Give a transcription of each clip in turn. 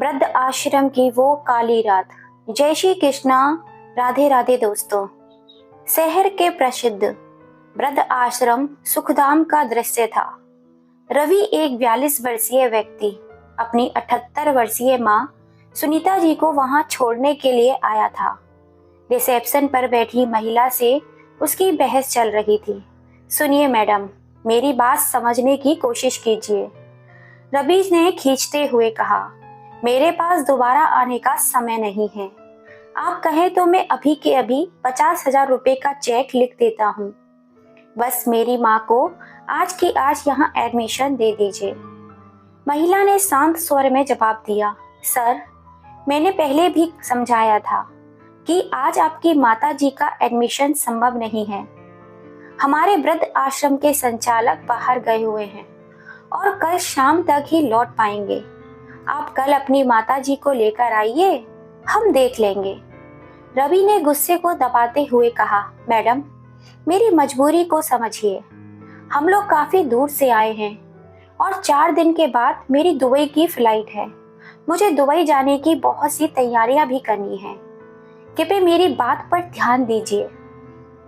वृद्ध आश्रम की वो काली रात। जय श्री कृष्णा। राधे राधे दोस्तों। शहर के प्रसिद्ध वृद्ध आश्रम सुखधाम का दृश्य था। रवि एक 42 वर्षीय व्यक्ति अपनी 78 वर्षीय माँ सुनीता जी को वहां छोड़ने के लिए आया था। रिसेप्शन पर बैठी महिला से उसकी बहस चल रही थी। सुनिए मैडम, मेरी बात समझने की कोशिश कीजिए, रवि ने खींचते हुए कहा। मेरे पास दोबारा आने का समय नहीं है। आप कहें तो मैं अभी के अभी 50,000 रुपए का चेक लिख देता हूँ। बस मेरी माँ को आज की आज यहाँ एडमिशन दे दीजिए। महिला ने शांत स्वर में जवाब दिया, सर, मैंने पहले भी समझाया था कि आज आपकी माता जी का एडमिशन संभव नहीं है। हमारे वृद्ध आश्रम के संचालक बाहर गए हुए हैं और कल शाम तक ही लौट पाएंगे। आप कल अपनी माता जी को लेकर आइए, हम देख लेंगे। रवि ने गुस्से को दबाते हुए कहा, मैडम, मेरी मजबूरी को समझिए। हम लोग काफी दूर से आए हैं और 4 दिन के बाद मेरी दुबई की फ्लाइट है। मुझे दुबई जाने की बहुत सी तैयारियां भी करनी है। कृपया मेरी बात पर ध्यान दीजिए।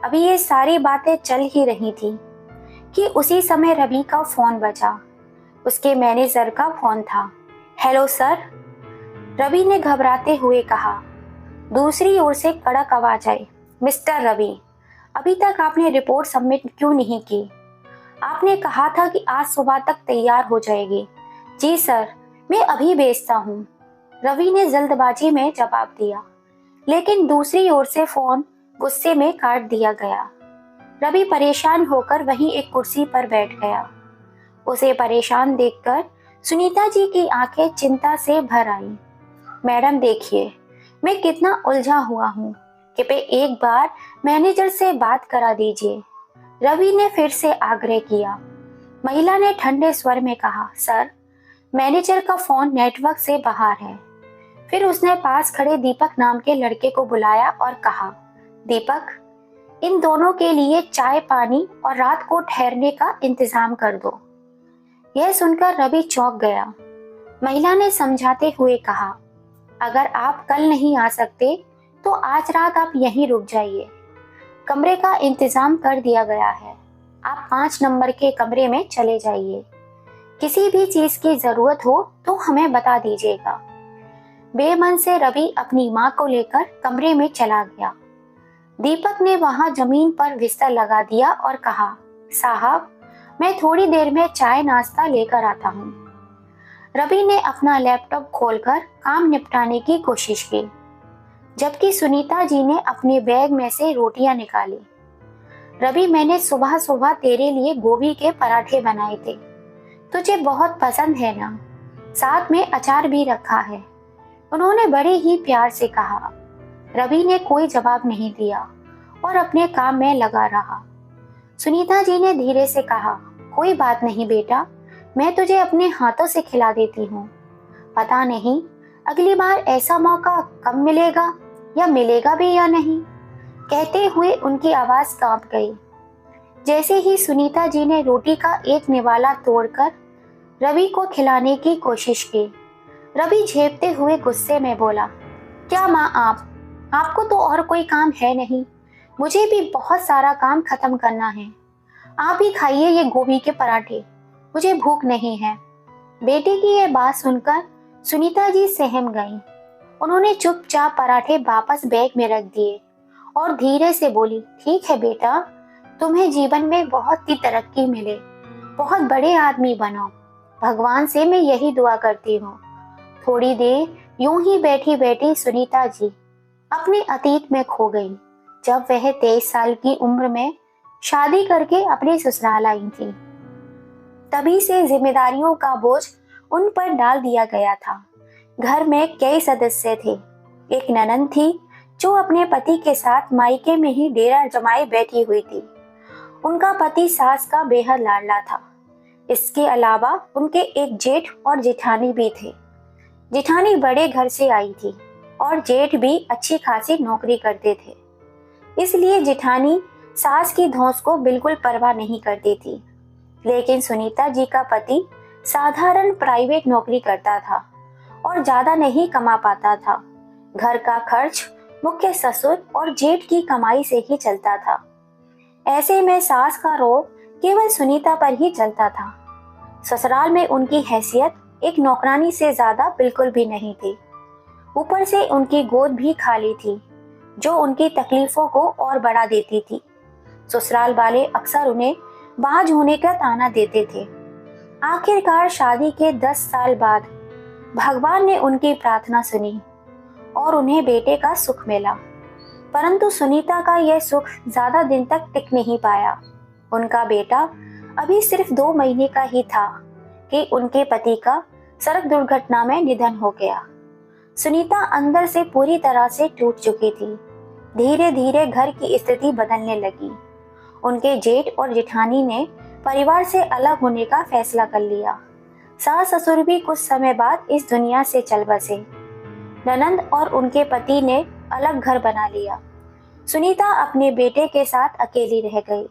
अभी ये सारी बातें चल ही रही थी कि उसी समय रवि का फोन बजा। उसके मैनेजर का फोन था। हेलो सर, रवि ने घबराते हुए कहा। दूसरी ओर से कड़क आवाज आई, मिस्टर रवि, अभी तक आपने रिपोर्ट सबमिट क्यों नहीं की? आपने कहा था कि आज सुबह तक तैयार हो जाएगी। जी सर, मैं अभी भेजता हूँ, रवि ने जल्दबाजी में जवाब दिया। लेकिन दूसरी ओर से फोन गुस्से में काट दिया गया। रवि परेशान होकर वहीं एक कुर्सी पर बैठ गया। उसे परेशान देखकर सुनीता जी की आंखें चिंता से भर आईं। मैडम देखिए, मैं कितना उलझा हुआ हूँ, कृपया एक बार मैनेजर से बात करा दीजिए, रवि ने फिर से आग्रह किया। महिला ने ठंडे स्वर में कहा, सर, मैनेजर का फोन नेटवर्क से बाहर है। फिर उसने पास खड़े दीपक नाम के लड़के को बुलाया और कहा, दीपक, इन दोनों के लिए चाय पानी और रात को ठहरने का इंतजाम कर दो। यह सुनकर रवि चौंक गया। महिला ने समझाते हुए कहा, अगर आप कल नहीं आ सकते तो आज रात आप यहीं रुक जाइए। कमरे का इंतजाम कर दिया गया है। आप 5 नंबर के कमरे में चले जाइए। किसी भी चीज की जरूरत हो तो हमें बता दीजिएगा। बेमन से रवि अपनी माँ को लेकर कमरे में चला गया। दीपक ने वहां जमीन पर बिस्तर लगा दिया और कहा, साहब, मैं थोड़ी देर में चाय नाश्ता लेकर आता हूँ। रवि ने अपना लैपटॉप खोलकर काम निपटाने की कोशिश की, जबकि सुनीता जी ने अपने बैग में से रोटियां निकाली। रवि, मैंने सुबह सुबह तेरे लिए गोभी के पराठे बनाए थे, तुझे बहुत पसंद है ना? साथ में अचार भी रखा है, उन्होंने बड़े ही प्यार से कहा। रवि ने कोई जवाब नहीं दिया और अपने काम में लगा रहा। सुनीता जी ने धीरे से कहा, कोई बात नहीं बेटा, मैं तुझे अपने हाथों से खिला देती हूँ। पता नहीं अगली बार ऐसा मौका कब मिलेगा या मिलेगा भी या नहीं। कहते हुए उनकी आवाज कांप गई। जैसे ही सुनीता जी ने रोटी का एक निवाला तोड़कर रवि को खिलाने की कोशिश की, रवि झेपते हुए गुस्से में बोला, क्या माँ आपको तो और कोई काम है नहीं? मुझे भी बहुत सारा काम खत्म करना है। आप ही खाइए ये गोभी के पराठे, मुझे भूख नहीं है। बेटे की ये बात सुनकर सुनीता जी सहम गईं। उन्होंने चुपचाप पराठे वापस बैग में रख दिए और धीरे से बोली, ठीक है बेटा, तुम्हें जीवन में बहुत ही तरक्की मिले, बहुत बड़े आदमी बनो, भगवान से मैं यही दुआ करती हूँ। थोड़ी देर यूं ही बैठी बैठी सुनीता जी अपने अतीत में खो गई, जब वह 23 साल की उम्र में शादी करके अपने ससुराल आई थी। तभी से जिम्मेदारियों का बोझ उन पर डाल दिया गया था। घर में कई सदस्य थे। एक ननद थी जो अपने पति के साथ मायके में ही डेरा जमाए बैठी हुई थी। उनका पति सास का बेहद लाडला था। इसके अलावा उनके एक जेठ और जेठानी भी थे। जेठानी बड़े घर से आई थी और जेठ भी अच्छी खासी नौकरी करते थे, इसलिए जेठानी सास की धौंस को बिल्कुल परवाह नहीं करती थी। लेकिन सुनीता जी का पति साधारण प्राइवेट नौकरी करता था और ज्यादा नहीं कमा पाता था। घर का खर्च मुख्य ससुर और जेठ की कमाई से ही चलता था। ऐसे में सास का रोब केवल सुनीता पर ही चलता था। ससुराल में उनकी हैसियत एक नौकरानी से ज्यादा बिल्कुल भी नहीं थी। ऊपर से उनकी गोद भी खाली थी, जो उनकी तकलीफों को और बढ़ा देती थी। ससुराल वाले अक्सर उन्हें बाज होने का ताना देते थे। आखिरकार शादी के 10 साल बाद भगवान ने उनकी प्रार्थना सुनी और उन्हें बेटे का सुख मिला। परंतु सुनीता का यह सुख ज्यादा दिन तक टिक नहीं पाया। उनका बेटा अभी सिर्फ 2 महीने का ही था कि उनके पति का सड़क दुर्घटना में निधन हो गया। सुनीता अंदर से पूरी तरह से टूट चुकी थी। धीरे धीरे घर की स्थिति बदलने लगी। उनके जेठ और जेठानी ने परिवार से अलग होने का फैसला कर लिया। सास ससुर भी कुछ समय बाद इस दुनिया से चल बसे। ननंद और उनके पति ने अलग घर बना लिया। सुनीता अपने बेटे के साथ अकेली रह गई,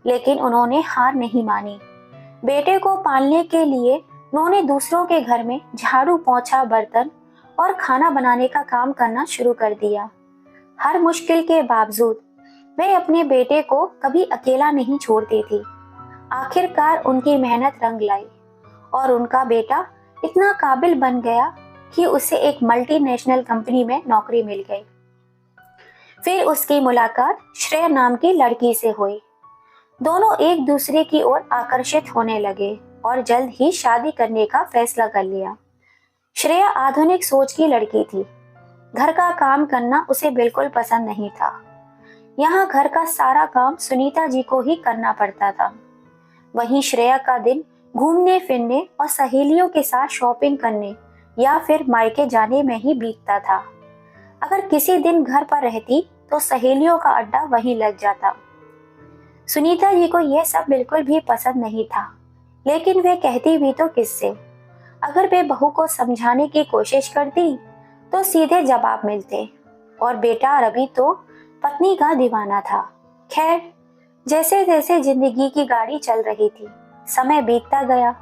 लेकिन उन्होंने हार नहीं मानी। बेटे को पालने के लिए उन्होंने दूसरों के घर में झाड़ू पोंछा, बर्तन और खाना बनाने का काम करना शुरू कर दिया। हर मुश्किल के बावजूद वे अपने बेटे को कभी अकेला नहीं छोड़ती थी। आखिरकार उनकी मेहनत रंग लाई और उनका बेटा इतना काबिल बन गया कि उसे एक मल्टीनेशनल कंपनी में नौकरी मिल गई। फिर उसकी मुलाकात श्रेया नाम की लड़की से हुई। दोनों एक दूसरे की ओर आकर्षित होने लगे और जल्द ही शादी करने का फैसला कर लिया। श्रेया आधुनिक सोच की लड़की थी। घर का काम करना उसे बिल्कुल पसंद नहीं था। यहाँ घर का सारा काम सुनीता जी को ही करना पड़ता था। वहीं श्रेया का दिन घूमने फिरने और सहेलियों के साथ शॉपिंग करने या फिर मायके जाने में ही बीतता था। अगर किसी दिन घर पर रहती तो सहेलियों का अड्डा वहीं लग जाता। सुनीता जी को यह सब बिल्कुल भी पसंद नहीं था, लेकिन वे कहती भी तो किससे। अगर वे बहू को समझाने की कोशिश करती तो सीधे जवाब मिलते, और बेटा रवि तो पत्नी का दीवाना था। खैर, जैसे जैसे जिंदगी की गाड़ी चल रही थी, समय बीतता गया।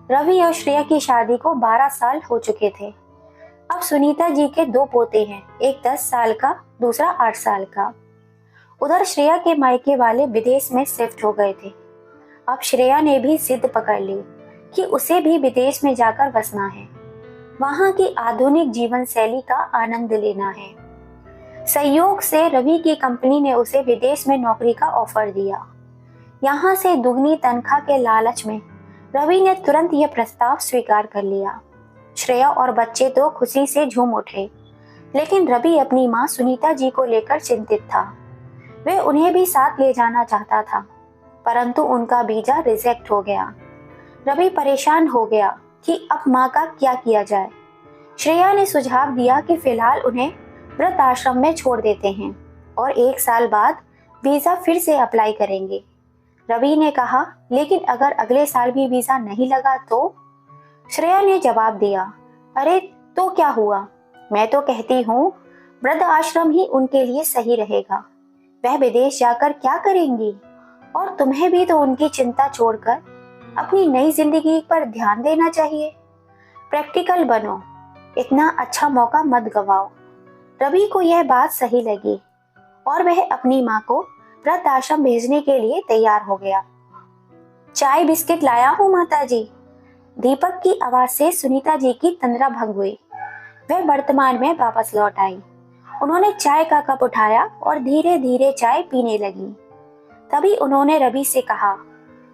रवि और श्रेया की शादी को 12 साल हो चुके थे। अब सुनीता जी के 2 पोते हैं, एक 10 साल का, दूसरा 8 साल का। उधर श्रेया के मायके वाले विदेश में शिफ्ट हो गए थे। अब श्रेया ने भी जिद पकड़ ली कि उसे भी विदेश में जाकर बसना है, वहां की आधुनिक जीवन शैली का आनंद लेना है। संयोग से रवि की कंपनी ने उसे विदेश में नौकरी का ऑफर दिया। यहाँ से दुगनी तनख्वाह के लालच में रवि ने तुरंत यह प्रस्ताव स्वीकार कर लिया। श्रेया और बच्चे तो खुशी से झूम उठे, लेकिन रवि अपनी मां सुनीता जी को लेकर चिंतित था। वे उन्हें भी साथ ले जाना चाहता था, परंतु उनका वीजा रिजेक्ट हो गया। रवि परेशान हो गया कि अब मां का क्या किया जाए। श्रेया ने सुझाव दिया कि फिलहाल उन्हें वृद्ध आश्रम में छोड़ देते हैं और 1 साल बाद वीजा फिर से अप्लाई करेंगे। रवि ने कहा, लेकिन अगर अगले साल भी वीजा नहीं लगा तो? श्रेया ने जवाब दिया, अरे तो क्या हुआ, मैं तो कहती हूँ वृद्ध आश्रम ही उनके लिए सही रहेगा। वह विदेश जाकर क्या करेंगी, और तुम्हें भी तो उनकी चिंता छोड़कर अपनी नई जिंदगी पर ध्यान देना चाहिए। प्रैक्टिकल बनो, इतना अच्छा मौका मत गवाओ। रवि को यह बात सही लगी और वह अपनी माँ को वृद्ध आश्रम भेजने के लिए तैयार हो गया। चाय बिस्किट लाया हूँ माता जी। दीपक की आवाज से सुनीता जी की तंद्रा भंग हुई। वह वर्तमान में वापस लौट आई। उन्होंने चाय का कप उठाया और धीरे धीरे चाय पीने लगी। तभी उन्होंने रवि से कहा,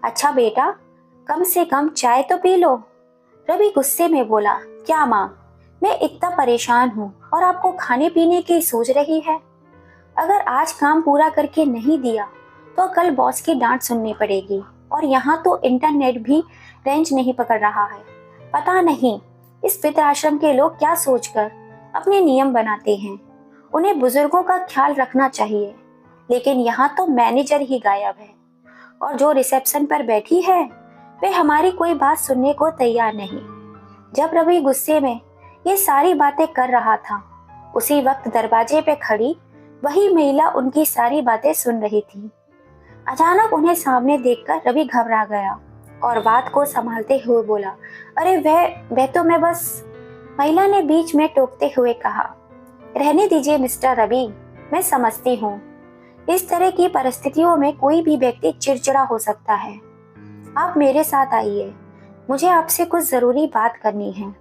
अच्छा बेटा, कम से कम चाय तो पी लो। रवि गुस्से में बोला, क्या माँ, मैं इतना परेशान हूँ और आपको खाने पीने की सोच रही है। अगर आज काम पूरा करके नहीं दिया तो कल बॉस की डांट सुननी पड़ेगी, और यहाँ तो इंटरनेट भी रेंज नहीं पकड़ रहा है। पता नहीं इस वृद्धाश्रम के लोग क्या सोचकर अपने नियम बनाते हैं। उन्हें बुजुर्गों का ख्याल रखना चाहिए, लेकिन यहाँ तो मैनेजर ही गायब है, और जो रिसेप्शन पर बैठी है वे हमारी कोई बात सुनने को तैयार नहीं। जब रवि गुस्से में ये सारी बातें कर रहा था, उसी वक्त दरवाजे पे खड़ी वही महिला उनकी सारी बातें सुन रही थी। अचानक उन्हें सामने देखकर रवि घबरा गया और बात को संभालते हुए बोला, अरे वह तो मैं बस। महिला ने बीच में टोकते हुए कहा, रहने दीजिए मिस्टर रवि, मैं समझती हूँ इस तरह की परिस्थितियों में कोई भी व्यक्ति चिड़चिड़ा हो सकता है। आप मेरे साथ आइए, मुझे आपसे कुछ जरूरी बात करनी है।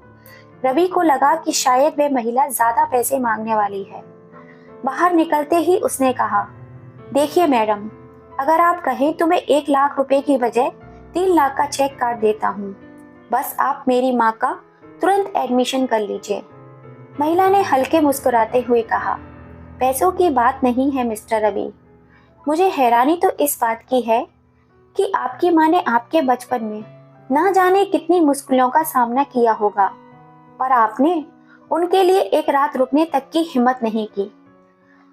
रवि को लगा कि शायद वह महिला ज्यादा पैसे मांगने वाली है। बाहर निकलते ही उसने कहा, देखिए मैडम, अगर आप कहें तो मैं 1 लाख रुपए की बजाय 3 लाख का चेक काट देता हूँ। बस आप मेरी माँ का तुरंत एडमिशन कर लीजिए। महिला ने हल्के मुस्कुराते हुए कहा, पैसों की बात नहीं है मिस्टर रवि, मुझे हैरानी तो इस बात की है कि आपकी माँ ने आपके बचपन में ना जाने कितनी मुश्किलों का सामना किया होगा और आपने उनके लिए एक रात रुकने तक की हिम्मत नहीं की।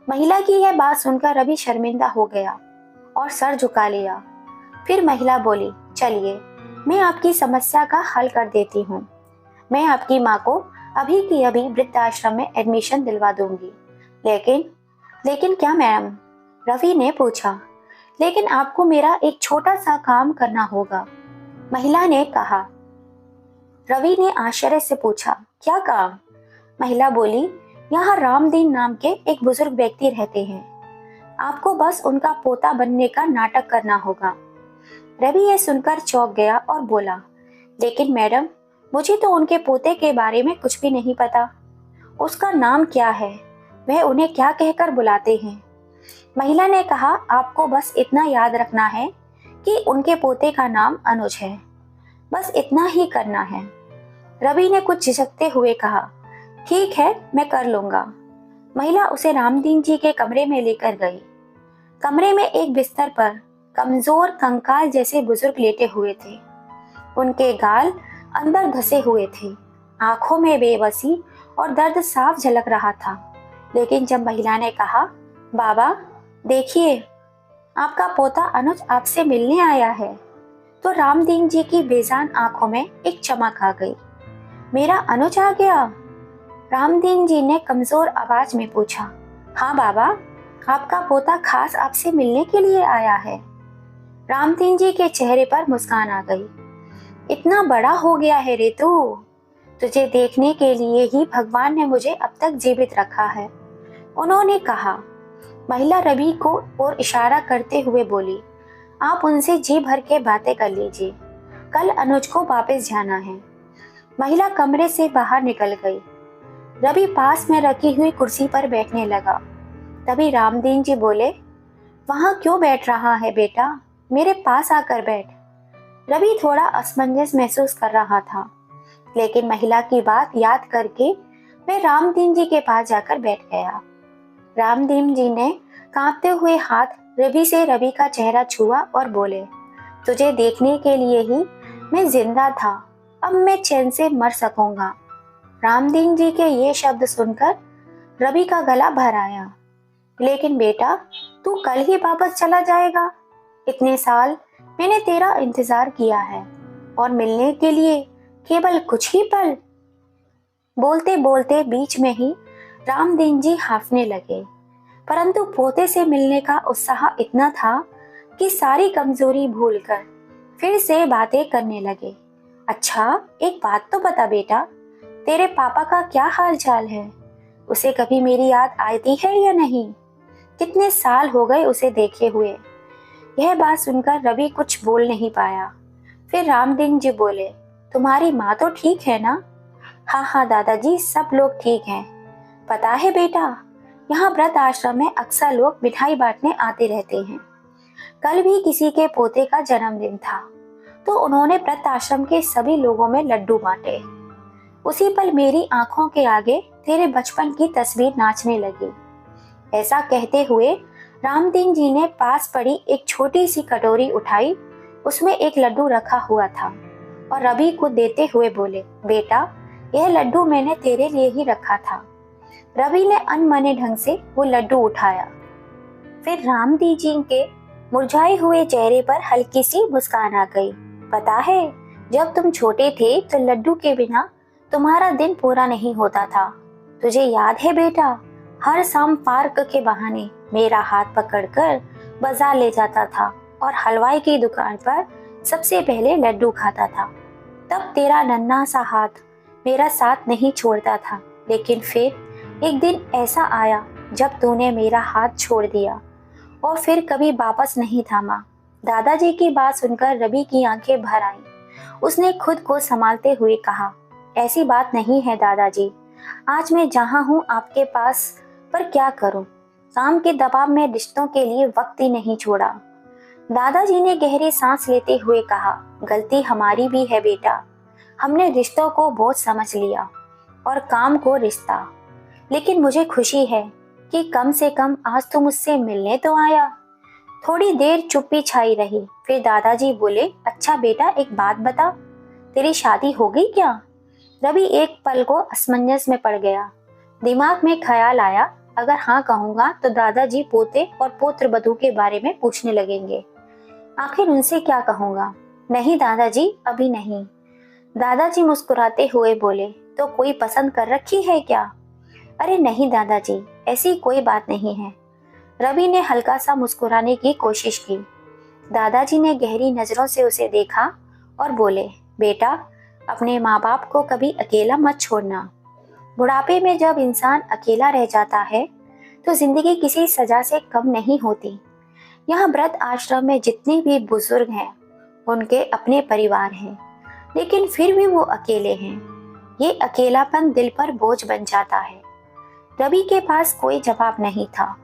महिला की यह बात सुनकर रवि शर्मिंदा हो गया और सर झुका लिया। फिर महिला बोली, चलिए मैं आपकी समस्या का हल कर देती हूँ। मैं आपकी माँ को अभी की अभी वृद्धाश्रम में एडमिशन दिलवा दूंगी। लेकिन क्या मैडम? रवि ने पूछा। लेकिन आपको मेरा एक छोटा सा काम करना होगा, महिला ने कहा। रवि ने आश्चर्य से पूछा, क्या काम? महिला बोली, यहाँ रामदीन नाम के एक बुजुर्ग व्यक्ति रहते हैं, आपको बस उनका पोता बनने का नाटक करना होगा। रवि ये सुनकर चौंक गया और बोला, लेकिन मैडम, मुझे तो उनके पोते के बारे में कुछ भी नहीं पता। उसका नाम क्या है? वह उन्हें क्या कहकर बुलाते हैं? महिला ने कहा, आपको बस इतना याद रखना है कि उनके पोते का नाम अनुज है। बस इतना ही करना है। रवि ने कुछ झिझकते हुए कहा, ठीक है, मैं कर लूंगा। महिला उसे रामदीन जी के कमरे में लेकर गई। कमरे में एक बिस्तर पर कमजोर कंकाल जैसे बुजुर्ग लेटे हुए थे। उनके गाल अंदर धसे हुए थे, आंखों में बेबसी और दर्द साफ झलक रहा था। लेकिन जब महिला ने कहा, बाबा देखिए, आपका पोता अनुज आपसे मिलने आया है, तो रामदीन जी की बेजान आंखों में एक चमक आ गई। मेरा अनुज आ गया? रामदीन जी ने कमजोर आवाज में पूछा। हाँ बाबा, आपका पोता खास आपसे मिलने के लिए आया है। रामदीन जी के चेहरे पर मुस्कान आ गई। इतना बड़ा हो गया है रे तू, तुझे देखने के लिए ही भगवान ने मुझे अब तक जीवित रखा है, उन्होंने कहा। महिला रवि को और इशारा करते हुए बोली, आप उनसे जी भर के बातें कर लीजिए, कल अनुज को वापस जाना है। महिला कमरे से बाहर निकल गई। रवि पास में रखी हुई कुर्सी पर बैठने लगा। तभी रामदीन जी बोले, वहां क्यों बैठ रहा है बेटा, मेरे पास आकर बैठ। रवि थोड़ा असमंजस महसूस कर रहा था, लेकिन महिला की बात याद करके वह रामदीन जी के पास जाकर बैठ गया। रामदीन जी ने कांपते हुए हाथ रवि का चेहरा छुआ और बोले, तुझे देखने के लिए ही मैं जिंदा था, अब मैं चैन से मर सकूंगा। रामदीन जी के ये शब्द सुनकर रवि का गला भर आया। लेकिन बेटा, तू कल ही वापस चला जाएगा? इतने साल मैंने तेरा इंतजार किया है और मिलने के लिए केवल कुछ ही पल। बोलते बोलते बीच में ही रामदीन जी हांफने लगे, परंतु पोते से मिलने का उत्साह इतना था कि सारी कमजोरी भूलकर फिर से बातें करने लगे। अच्छा, एक बात तो बता बेटा, तेरे पापा का क्या हाल चाल है? उसे कभी मेरी याद आती है या नहीं? कितने साल हो गए उसे देखे हुए। यह बात सुनकर रवि कुछ बोल नहीं पाया। फिर रामदीन जी बोले, तुम्हारी माँ तो ठीक है ना? हाँ हाँ दादाजी, सब लोग ठीक हैं। पता है बेटा, यहाँ वृद्ध आश्रम में अक्सर लोग मिठाई बांटने आते रहते हैं। कल भी किसी के पोते का जन्मदिन था, तो उन्होंने वृद्ध आश्रम के सभी लोगों में लड्डू बांटे। उसी पल मेरी आंखों के आगे तेरे बचपन की तस्वीर नाचने लगी। ऐसा कहते हुए रामदीन जी ने पास पड़ी एक छोटी सी कटोरी उठाई, उसमें एक लड्डू रखा हुआ था और रवि को देते हुए बोले, बेटा, यह लड्डू मैंने तेरे लिए ही रखा था। रवि ने अनमने ढंग से वो लड्डू उठाया। फिर रामदीन जी के मुरझाए हुए चेहरे पर हल्की सी मुस्कान आ गई। पता है, जब तुम छोटे थे तो लड्डू के बिना तुम्हारा दिन पूरा नहीं होता था। तुझे याद है बेटा, हर शाम पार्क के बहाने मेरा हाथ पकड़कर बाजार ले जाता था और हलवाई की दुकान पर सबसे पहले लड्डू खाता था। तब तेरा नन्हा सा हाथ मेरा साथ नहीं छोड़ता था, लेकिन फिर एक दिन ऐसा आया जब तूने मेरा हाथ छोड़ दिया और फिर कभी वापस नहीं थामा। दादाजी की बात सुनकर रवि की आंखें भर आईं। उसने खुद को संभालते हुए कहा, ऐसी बात नहीं है दादाजी, आज मैं जहाँ हूँ आपके पास, पर क्या करूँ, काम के दबाव में रिश्तों के लिए वक्त ही नहीं छोड़ा। दादाजी ने गहरी सांस लेते हुए कहा, गलती हमारी भी है बेटा, हमने रिश्तों को बोझ समझ लिया और काम को रिश्ता। लेकिन मुझे खुशी है कि कम से कम आज तुम मुझसे मिलने तो आया। थोड़ी देर चुप्पी छाई रही, फिर दादाजी बोले, अच्छा बेटा एक बात बता, तेरी शादी हो गई क्या? रवि एक पल को असमंजस में पड़ गया। दिमाग में ख्याल आया, अगर हाँ कहूंगा तो दादाजी पोते और पुत्र वधू के बारे में पूछने लगेंगे। आखिर उनसे क्या कहूंगा? नहीं दादाजी, अभी नहीं। दादाजी मुस्कुराते हुए बोले, तो कोई पसंद कर रखी है क्या? अरे नहीं दादाजी, ऐसी कोई बात नहीं है। रवि ने हल्का सा मुस्कुराने की कोशिश की। दादाजी ने गहरी नजरों से उसे देखा और बोले, बेटा अपने माँ बाप को कभी अकेला मत छोड़ना। बुढ़ापे में जब इंसान अकेला रह जाता है तो जिंदगी किसी सजा से कम नहीं होती। यहाँ वृद्ध आश्रम में जितने भी बुजुर्ग हैं उनके अपने परिवार हैं, लेकिन फिर भी वो अकेले हैं। ये अकेलापन दिल पर बोझ बन जाता है। रवि के पास कोई जवाब नहीं था।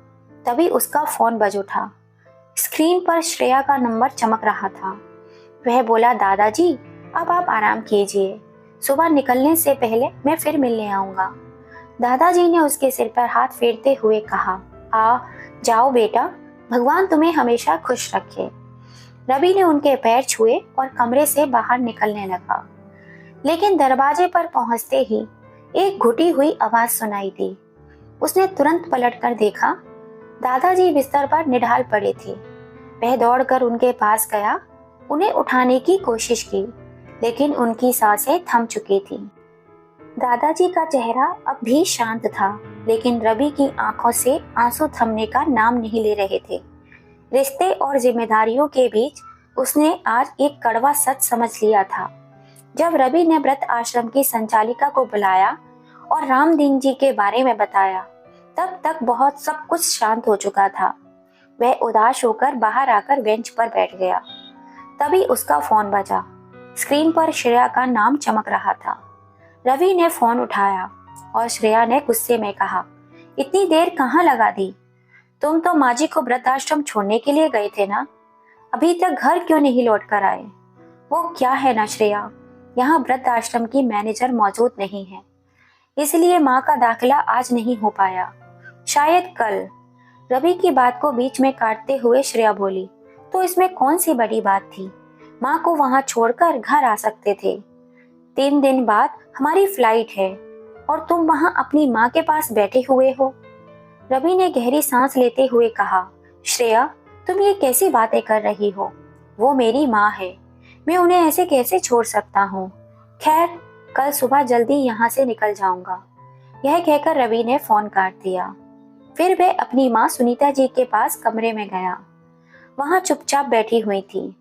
तभी उसका फोन बज उठा। स्क्रीन पर श्रेया का नंबर चमक रहा था। वह बोला, दादाजी अब आप आराम कीजिए, सुबह निकलने से पहले मैं फिर मिलने आऊंगा। दादाजी ने उसके सिर पर हाथ फेरते हुए कहा, आ जाओ बेटा, भगवान तुम्हें हमेशा खुश रखे। रवि ने उनके पैर छुए और कमरे से बाहर निकलने लगा, लेकिन दरवाजे पर पहुंचते ही एक घुटी हुई आवाज सुनाई दी। उसने तुरंत पलटकर देखा, दादाजी बिस्तर पर निढाल पड़े थे। वह दौड़कर उनके पास गया, उन्हें उठाने की कोशिश की, लेकिन उनकी सांसें थम चुकी थीं। दादाजी का चेहरा अब भी शांत था, लेकिन रवि की आंखों से आंसू थमने का नाम नहीं ले रहे थे। रिश्ते और जिम्मेदारियों के बीच उसने आज एक कड़वा सच समझ लिया था। जब रवि ने व्रत आश्रम की संचालिका को बुलाया और रामदीन जी के बारे में बताया, तब तक बहुत सब कुछ शांत हो चुका था। वह उदास होकर बाहर आकर बेंच पर बैठ गया। तभी उसका फोन बजा। स्क्रीन पर श्रेया का नाम चमक रहा था। रवि ने फोन उठाया और श्रेया ने गुस्से में कहा, इतनी देर कहाँ लगा दी? तुम तो माँ जी को वृद्धाश्रम छोड़ने के लिए गए थे ना, अभी तक घर क्यों नहीं लौट कर आए? वो क्या है ना श्रेया, यहाँ वृद्धाश्रम की मैनेजर मौजूद नहीं है, इसलिए माँ का दाखिला आज नहीं हो पाया, शायद कल। रवि की बात को बीच में काटते हुए श्रेया बोली, तो इसमें कौन सी बड़ी बात थी? माँ को वहां छोड़कर घर आ सकते थे। 3 दिन बाद हमारी फ्लाइट है और तुम वहां अपनी माँ के पास बैठे हुए हो। रवि ने गहरी सांस लेते हुए कहा, श्रेया तुम ये कैसी बातें कर रही हो? वो मेरी माँ है, मैं उन्हें ऐसे कैसे छोड़ सकता हूँ? खैर कल सुबह जल्दी यहाँ से निकल जाऊंगा। यह कहकर रवि ने फोन काट दिया। फिर वह अपनी माँ सुनीता जी के पास कमरे में गया। वहां चुपचाप बैठी हुई थी।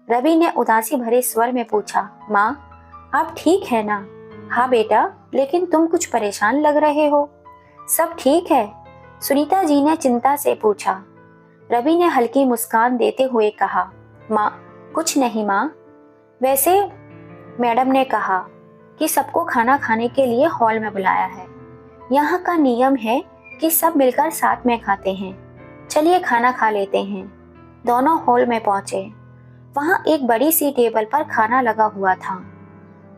रवि ने उदासी भरे स्वर में पूछा, माँ आप ठीक है ना? हाँ बेटा, लेकिन तुम कुछ परेशान लग रहे हो। सब ठीक है? सुनीता जी ने चिंता से पूछा। रवि ने हल्की मुस्कान देते हुए कहा, माँ कुछ नहीं माँ, वैसे मैडम ने कहा कि सबको खाना खाने के लिए हॉल में बुलाया है। यहाँ का नियम है कि सब मिलकर साथ में खाते हैं। चलिए खाना खा लेते हैं। दोनों हॉल में पहुंचे। वहां एक बड़ी सी टेबल पर खाना लगा हुआ था।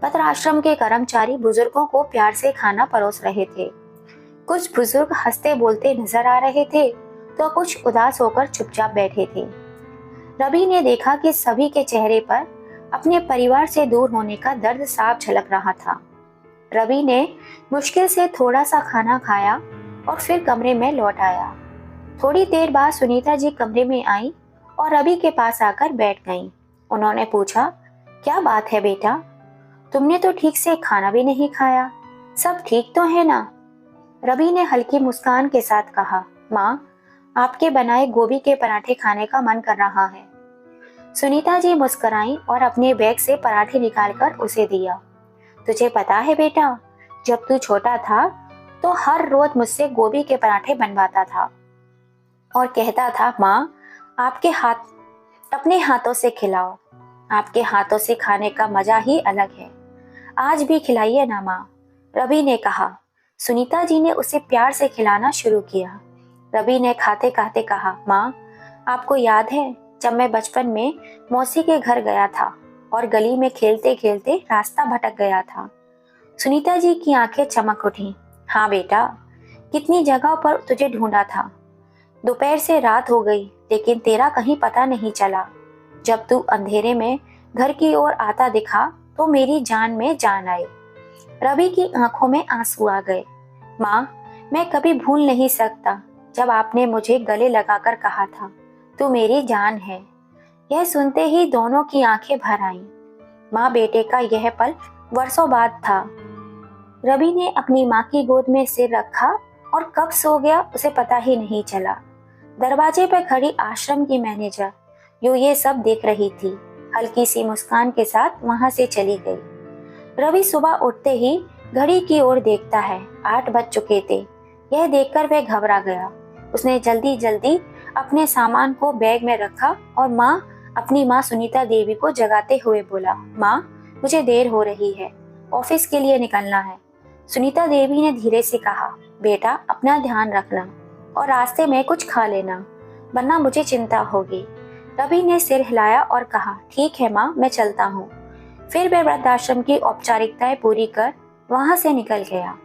पत्र आश्रम के कर्मचारी बुजुर्गों को प्यार से खाना परोस रहे थे। कुछ बुजुर्ग हंसते बोलते नजर आ रहे थे तो कुछ उदास होकर चुपचाप बैठे थे। रवि ने देखा कि सभी के चेहरे पर अपने परिवार से दूर होने का दर्द साफ झलक रहा था। रवि ने मुश्किल से थोड़ा सा खाना खाया और फिर कमरे में लौट आया। थोड़ी देर बाद सुनीता जी कमरे में आई और रवि के पास आकर बैठ गईं। उन्होंने पूछा, क्या बात है बेटा, तुमने तो ठीक से खाना भी नहीं खाया, सब ठीक तो है ना? रवि ने हल्की मुस्कान के साथ कहा, माँ आपके बनाए गोभी के पराठे खाने का मन कर रहा है। सुनीता जी मुस्कुराई और अपने बैग से पराठे निकालकर उसे दिया। तुझे पता है बेटा, जब तू छोटा था तो हर रोज मुझसे गोभी के पराठे बनवाता था और कहता था, माँ आपके हाथ अपने हाथों से खिलाओ, आपके हाथों से खाने का मजा ही अलग है। आज भी खिलाइए ना माँ, रवि ने कहा। सुनीता जी ने उसे प्यार से खिलाना शुरू किया। रवि ने खाते खाते कहा, माँ आपको याद है जब मैं बचपन में मौसी के घर गया था और गली में खेलते खेलते रास्ता भटक गया था। सुनीता जी की आंखें चमक उठी। हाँ बेटा, कितनी जगह पर तुझे ढूंढा था। दोपहर से रात हो गई लेकिन तेरा कहीं पता नहीं चला। जब तू अंधेरे में घर की ओर आता दिखा तो मेरी जान में जान आई। रवि की आंखों में आंसू आ गए। माँ, मैं कभी भूल नहीं सकता जब आपने मुझे गले लगाकर कहा था, तू मेरी जान है। यह सुनते ही दोनों की आंखें भर आईं। माँ बेटे का यह पल वर्षों बाद था। रवि ने अपनी माँ की गोद में सिर रखा और कब सो गया उसे पता ही नहीं चला। दरवाजे पर खड़ी आश्रम की मैनेजर जो ये सब देख रही थी, हल्की सी मुस्कान के साथ वहां से चली गई। रवि सुबह उठते ही घड़ी की ओर देखता है। 8 बज चुके थे। यह देखकर वह घबरा गया। उसने जल्दी जल्दी अपने सामान को बैग में रखा और अपनी माँ सुनीता देवी को जगाते हुए बोला, माँ मुझे देर हो रही है, ऑफिस के लिए निकलना है। सुनीता देवी ने धीरे से कहा, बेटा अपना ध्यान रखना और रास्ते में कुछ खा लेना, वरना मुझे चिंता होगी। रवि ने सिर हिलाया और कहा, ठीक है माँ, मैं चलता हूँ। फिर वह वृद्धाश्रम की औपचारिकताएं पूरी कर वहां से निकल गया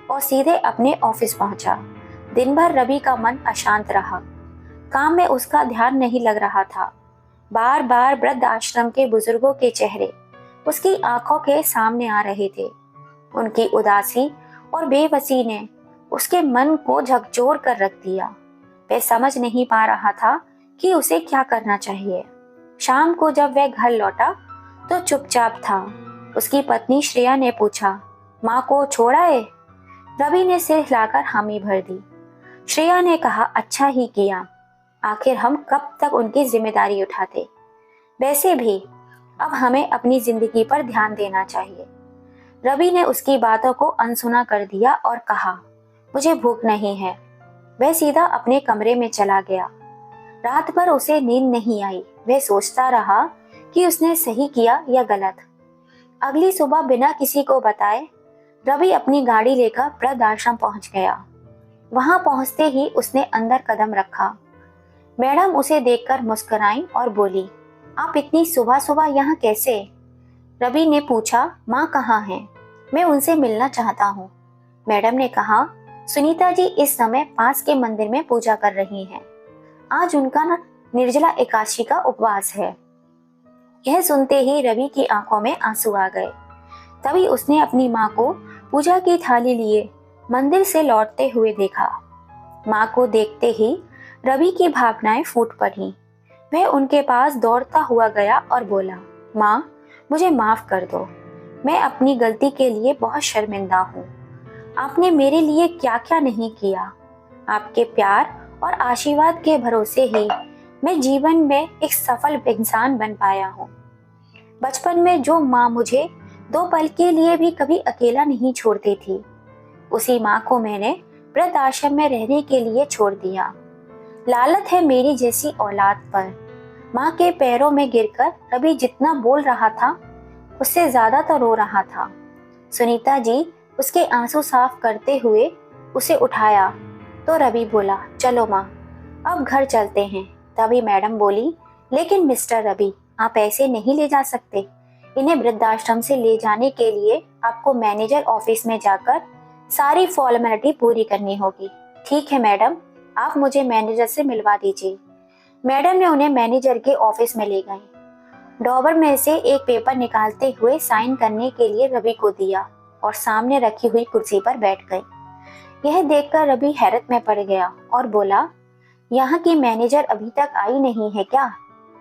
और सीधे अपने ऑफिस पहुंचा। दिन भर रवि का मन अशांत रहा। काम में उसका ध्यान नहीं लग रहा था। बार बार वृद्ध आश्रम के बुजुर्गों के चेहरे उसकी आंखों के सामने आ रहे थे। उनकी उदासी और बेबसी ने उसके मन को झकझोर कर रख दिया। वह समझ नहीं पा रहा था कि उसे क्या करना चाहिए। शाम को जब वह घर लौटा तो चुपचाप था। उसकी पत्नी श्रेया ने पूछा, माँ को छोड़ आए? रवि ने सिर हिलाकर हामी भर दी। श्रेया ने कहा, अच्छा ही किया, आखिर हम कब तक उनकी जिम्मेदारी उठाते। वैसे भी अब हमें अपनी जिंदगी पर ध्यान देना चाहिए। रवि ने उसकी बातों को अनसुना कर दिया और कहा, मुझे भूख नहीं है। वह सीधा अपने कमरे में चला गया। रात भर उसे नींद नहीं आई। वह सोचता रहा कि उसने सही किया या गलत। अगली सुबह बिना किसी को बताए रवि अपनी गाड़ी लेकर वृद्ध आश्रम पहुंच गया। वहां पहुंचते ही उसने अंदर कदम रखा। मैडम उसे देखकर मुस्कुराई और बोली, आप इतनी सुबह सुबह यहाँ कैसे? रवि ने पूछा, माँ कहाँ हैं? मैं उनसे मिलना चाहता हूँ। मैडम ने कहा, सुनीता जी इस समय पास के मंदिर में पूजा कर रही हैं। आज उनका निर्जला एकादशी का उपवास है। यह सुनते ही रवि की आंखों में आंसू आ गए। तभी उसने अपनी माँ को पूजा की थाली लिए मंदिर से लौटते हुए देखा। माँ को देखते ही रवि की भावनाएं फूट पड़ी। वह उनके पास दौड़ता हुआ गया और बोला, माँ मुझे माफ कर दो, मैं अपनी गलती के लिए बहुत शर्मिंदा हूँ। आपने मेरे लिए क्या क्या नहीं किया। आपके प्यार और आशीर्वाद के भरोसे ही मैं जीवन में एक सफल इंसान बन पाया हूँ। बचपन में जो माँ मुझे 2 पल के लिए भी कभी अकेला नहीं छोड़ती थी, उसी माँ को मैंने वृद्ध आश्रम में रहने के लिए छोड़ दिया। लालत है मेरी जैसी औलाद पर। माँ के पैरों में गिरकर रवि जितना बोल रहा था उससे ज्यादा तो रो रहा था। सुनीता जी उसके आंसू साफ करते हुए उसे उठाया तो रवि बोला, चलो माँ अब घर चलते हैं। तभी मैडम बोली, लेकिन मिस्टर रवि आप ऐसे नहीं ले जा सकते। इन्हें वृद्धाश्रम से ले जाने के लिए आपको मैनेजर ऑफिस में जाकर सारी फॉर्मेलिटी पूरी करनी होगी। ठीक है मैडम, आप मुझे मैनेजर से मिलवा दीजिए। मैडम ने उन्हें मैनेजर के ऑफिस में ले गई। ड्रॉवर में से एक पेपर निकालते हुए साइन करने के लिए रवि को दिया और सामने रखी हुई कुर्सी पर बैठ गई। यह देखकर रवि हैरत में पड़ गया और बोला, यहाँ की मैनेजर अभी तक आई नहीं है क्या?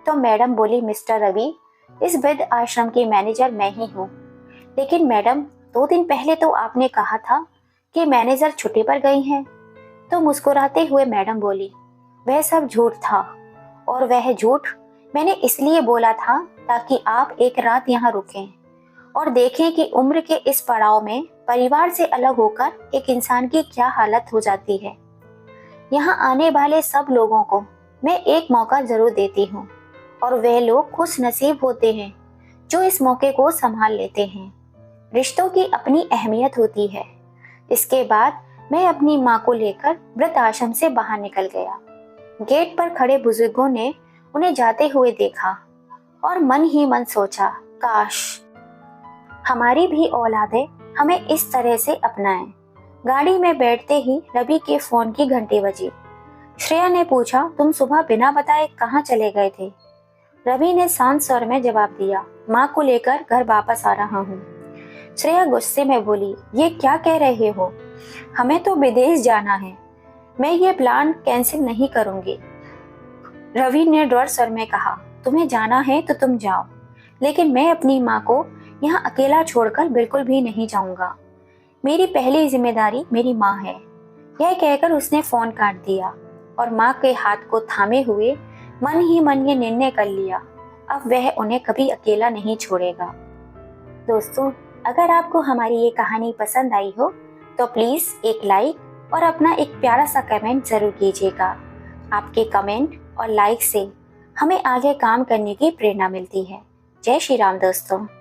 तो मैडम बोली, मिस्टर रवि इस वृद्ध आश्रम की मैनेजर मैं ही हूँ। लेकिन मैडम 2 दिन पहले तो आपने कहा था कि मैनेजर छुट्टी पर गई हैं। तो मुस्कुराते हुए मैडम बोली, वह सब झूठ था और वह झूठ मैंने इसलिए बोला था ताकि आप एक रात यहाँ रुकें और देखें कि उम्र के इस पड़ाव में परिवार से अलग होकर एक इंसान की क्या हालत हो जाती है। यहाँ आने वाले सब लोगों को मैं एक मौका जरूर देती हूँ और वह लोग खुश नसीब होते हैं जो इस मौके को संभाल लेते हैं। रिश्तों की अपनी अहमियत होती है। इसके बाद मैं अपनी माँ को लेकर वृद्ध आश्रम से बाहर निकल गया। गेट पर खड़े बुजुर्गों ने उन्हें जाते हुए देखा और मन ही मन सोचा, काश हमारी भी औलादें हमें इस तरह से अपनाएं। गाड़ी में बैठते ही रवि के फोन की घंटी बजी। श्रेया ने पूछा, तुम सुबह बिना बताए कहाँ चले गए थे? रवि ने शांत स्वर में जवाब दिया, माँ को लेकर घर वापस आ रहा हूँ। श्रेया गुस्से में बोली, ये क्या कह रहे हो? हमें तो विदेश जाना है। मैं ये प्लान कैंसिल नहीं करूंगी। रवि ने डर स्वर में कहा, तुम्हें जाना है तो तुम जाओ, लेकिन मैं अपनी माँ को यहाँ अकेला छोड़कर बिल्कुल भी नहीं जाऊंगा। मेरी पहली जिम्मेदारी मेरी माँ है। यह कहकर उसने फोन काट दिया और माँ के हाथ को थामे हुए मन ही मन ये निर्णय कर लिया, अब वह उन्हें कभी अकेला नहीं छोड़ेगा। दोस्तों, अगर आपको हमारी ये कहानी पसंद आई हो तो प्लीज एक लाइक और अपना एक प्यारा सा कमेंट जरूर कीजिएगा। आपके कमेंट और लाइक से हमें आगे काम करने की प्रेरणा मिलती है। जय श्री राम दोस्तों।